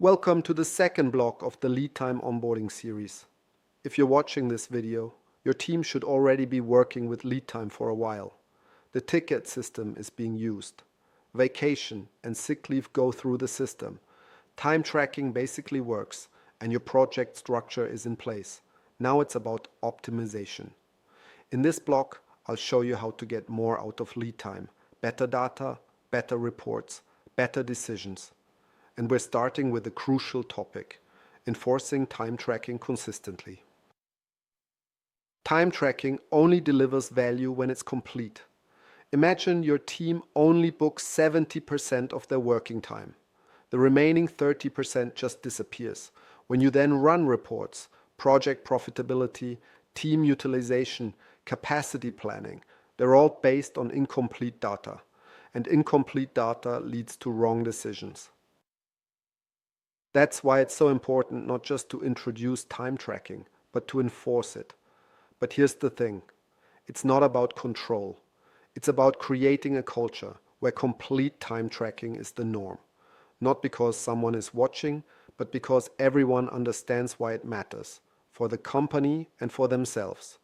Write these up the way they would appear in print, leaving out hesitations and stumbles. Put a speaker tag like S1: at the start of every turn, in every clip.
S1: Welcome to the second block of the Leadtime onboarding series. If you're watching this video, your team should already be working with Leadtime for a while. The ticket system is being used. Vacation and sick leave go through the system. Time tracking basically works, and your project structure is in place. Now it's about optimization. In this block, I'll show you how to get more out of Leadtime. Better data, better reports, better decisions. And we're starting with a crucial topic: enforcing time tracking consistently. Time tracking only delivers value when it's complete. Imagine your team only books 70% of their working time. The remaining 30% just disappears. When you then run reports, project profitability, team utilization, capacity planning, they're all based on incomplete data. And incomplete data leads to wrong decisions. That's why it's so important not just to introduce time tracking, but to enforce it. But here's the thing. It's not about control. It's about creating a culture where complete time tracking is the norm. Not because someone is watching, but because everyone understands why it matters, for the company and for themselves.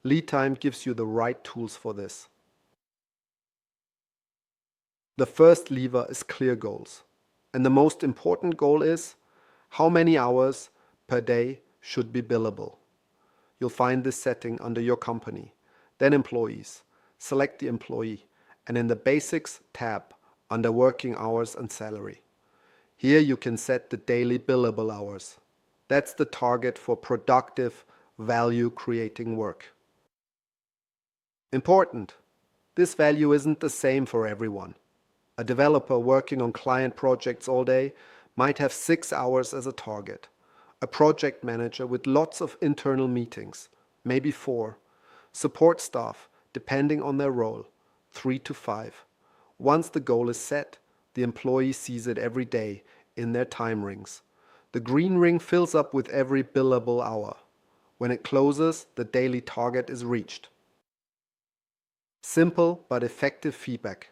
S1: Leadtime gives you the right tools for this. The first lever is clear goals. And the most important goal is how many hours per day should be billable. You'll find this setting under your company. Then employees. Select the employee, and in the Basics tab under Working Hours and Salary. Here you can set the daily billable hours. That's the target for productive, value-creating work. Important: this value isn't the same for everyone. A developer working on client projects all day might have 6 hours as a target. A project manager with lots of internal meetings, maybe 4. Support staff, depending on their role, 3 to 5. Once the goal is set, the employee sees it every day in their time rings. The green ring fills up with every billable hour. When it closes, the daily target is reached. Simple but effective feedback.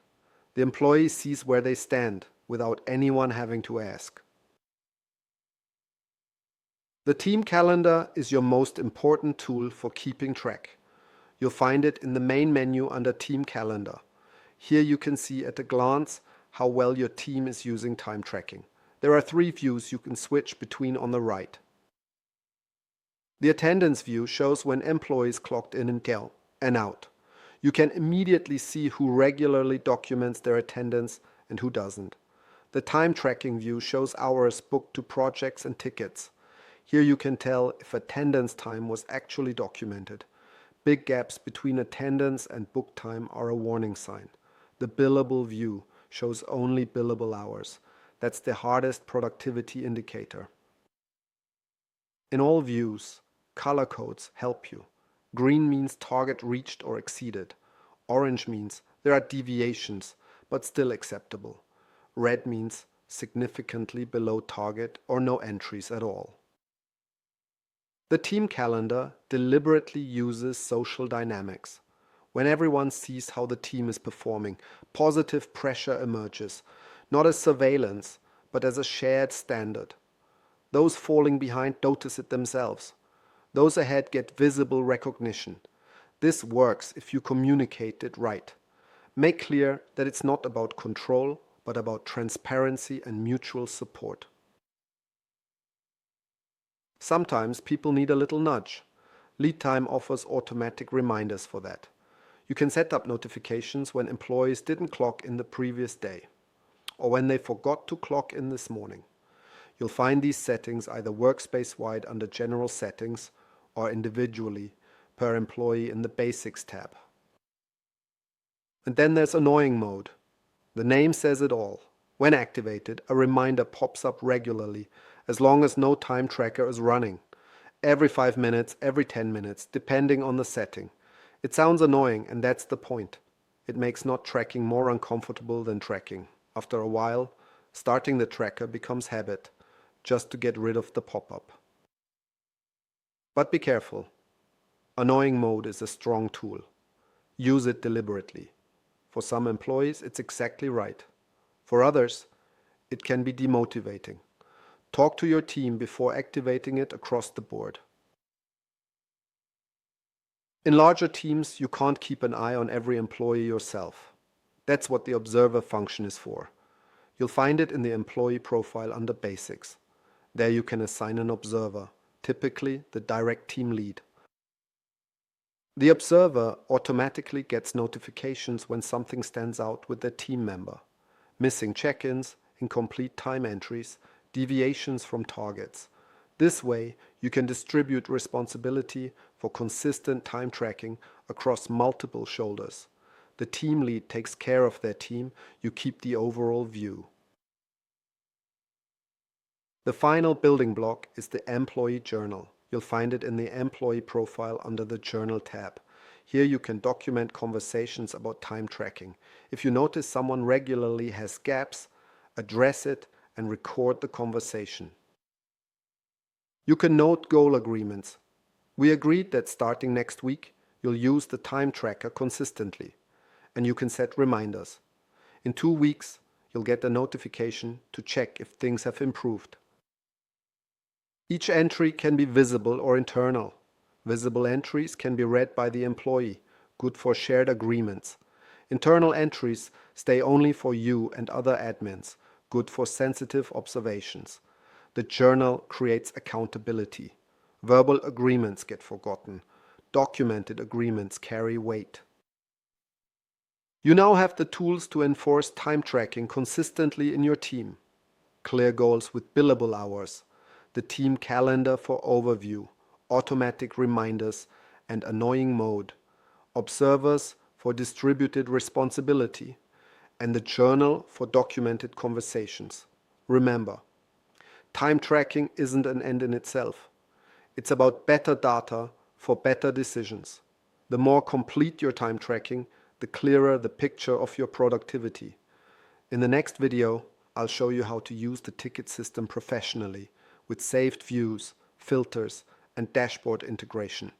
S1: The employee sees where they stand without anyone having to ask. The team calendar is your most important tool for keeping track. You'll find it in the main menu under Team Calendar. Here you can see at a glance how well your team is using time tracking. There are 3 views you can switch between on the right. The attendance view shows when employees clocked in and out. You can immediately see who regularly documents their attendance and who doesn't. The time tracking view shows hours booked to projects and tickets. Here you can tell if attendance time was actually documented. Big gaps between attendance and book time are a warning sign. The billable view shows only billable hours. That's the hardest productivity indicator. In all views, color codes help you. Green means target reached or exceeded. Orange means there are deviations, but still acceptable. Red means significantly below target or no entries at all. The team calendar deliberately uses social dynamics. When everyone sees how the team is performing, positive pressure emerges, not as surveillance, but as a shared standard. Those falling behind notice it themselves. Those ahead get visible recognition. This works if you communicate it right. Make clear that it's not about control, but about transparency and mutual support. Sometimes people need a little nudge. Leadtime offers automatic reminders for that. You can set up notifications when employees didn't clock in the previous day, or when they forgot to clock in this morning. You'll find these settings either workspace-wide under General Settings or individually per employee in the Basics tab. And then there's Annoying mode. The name says it all. When activated, a reminder pops up regularly, as long as no time tracker is running. Every 5 minutes, every 10 minutes, depending on the setting. It sounds annoying, and that's the point. It makes not tracking more uncomfortable than tracking. After a while, starting the tracker becomes habit, just to get rid of the pop-up. But be careful. Annoying mode is a strong tool. Use it deliberately. For some employees, it's exactly right. For others, it can be demotivating. Talk to your team before activating it across the board. In larger teams, you can't keep an eye on every employee yourself. That's what the observer function is for. You'll find it in the employee profile under Basics. There you can assign an observer, typically the direct team lead. The observer automatically gets notifications when something stands out with their team member. Missing check-ins, incomplete time entries, deviations from targets. This way, you can distribute responsibility for consistent time tracking across multiple shoulders. The team lead takes care of their team, you keep the overall view. The final building block is the employee journal. You'll find it in the employee profile under the Journal tab. Here you can document conversations about time tracking. If you notice someone regularly has gaps, address it and record the conversation. You can note goal agreements. We agreed that starting next week, you'll use the time tracker consistently, and you can set reminders. In 2 weeks, you'll get a notification to check if things have improved. Each entry can be visible or internal. Visible entries can be read by the employee, good for shared agreements. Internal entries stay only for you and other admins, good for sensitive observations. The journal creates accountability. Verbal agreements get forgotten. Documented agreements carry weight. You now have the tools to enforce time tracking consistently in your team. Clear goals with billable hours, the team calendar for overview, automatic reminders, and annoying mode, observers for distributed responsibility, and the journal for documented conversations. Remember, time tracking isn't an end in itself. It's about better data for better decisions. The more complete your time tracking, the clearer the picture of your productivity. In the next video, I'll show you how to use the ticket system professionally with saved views, filters, and dashboard integration.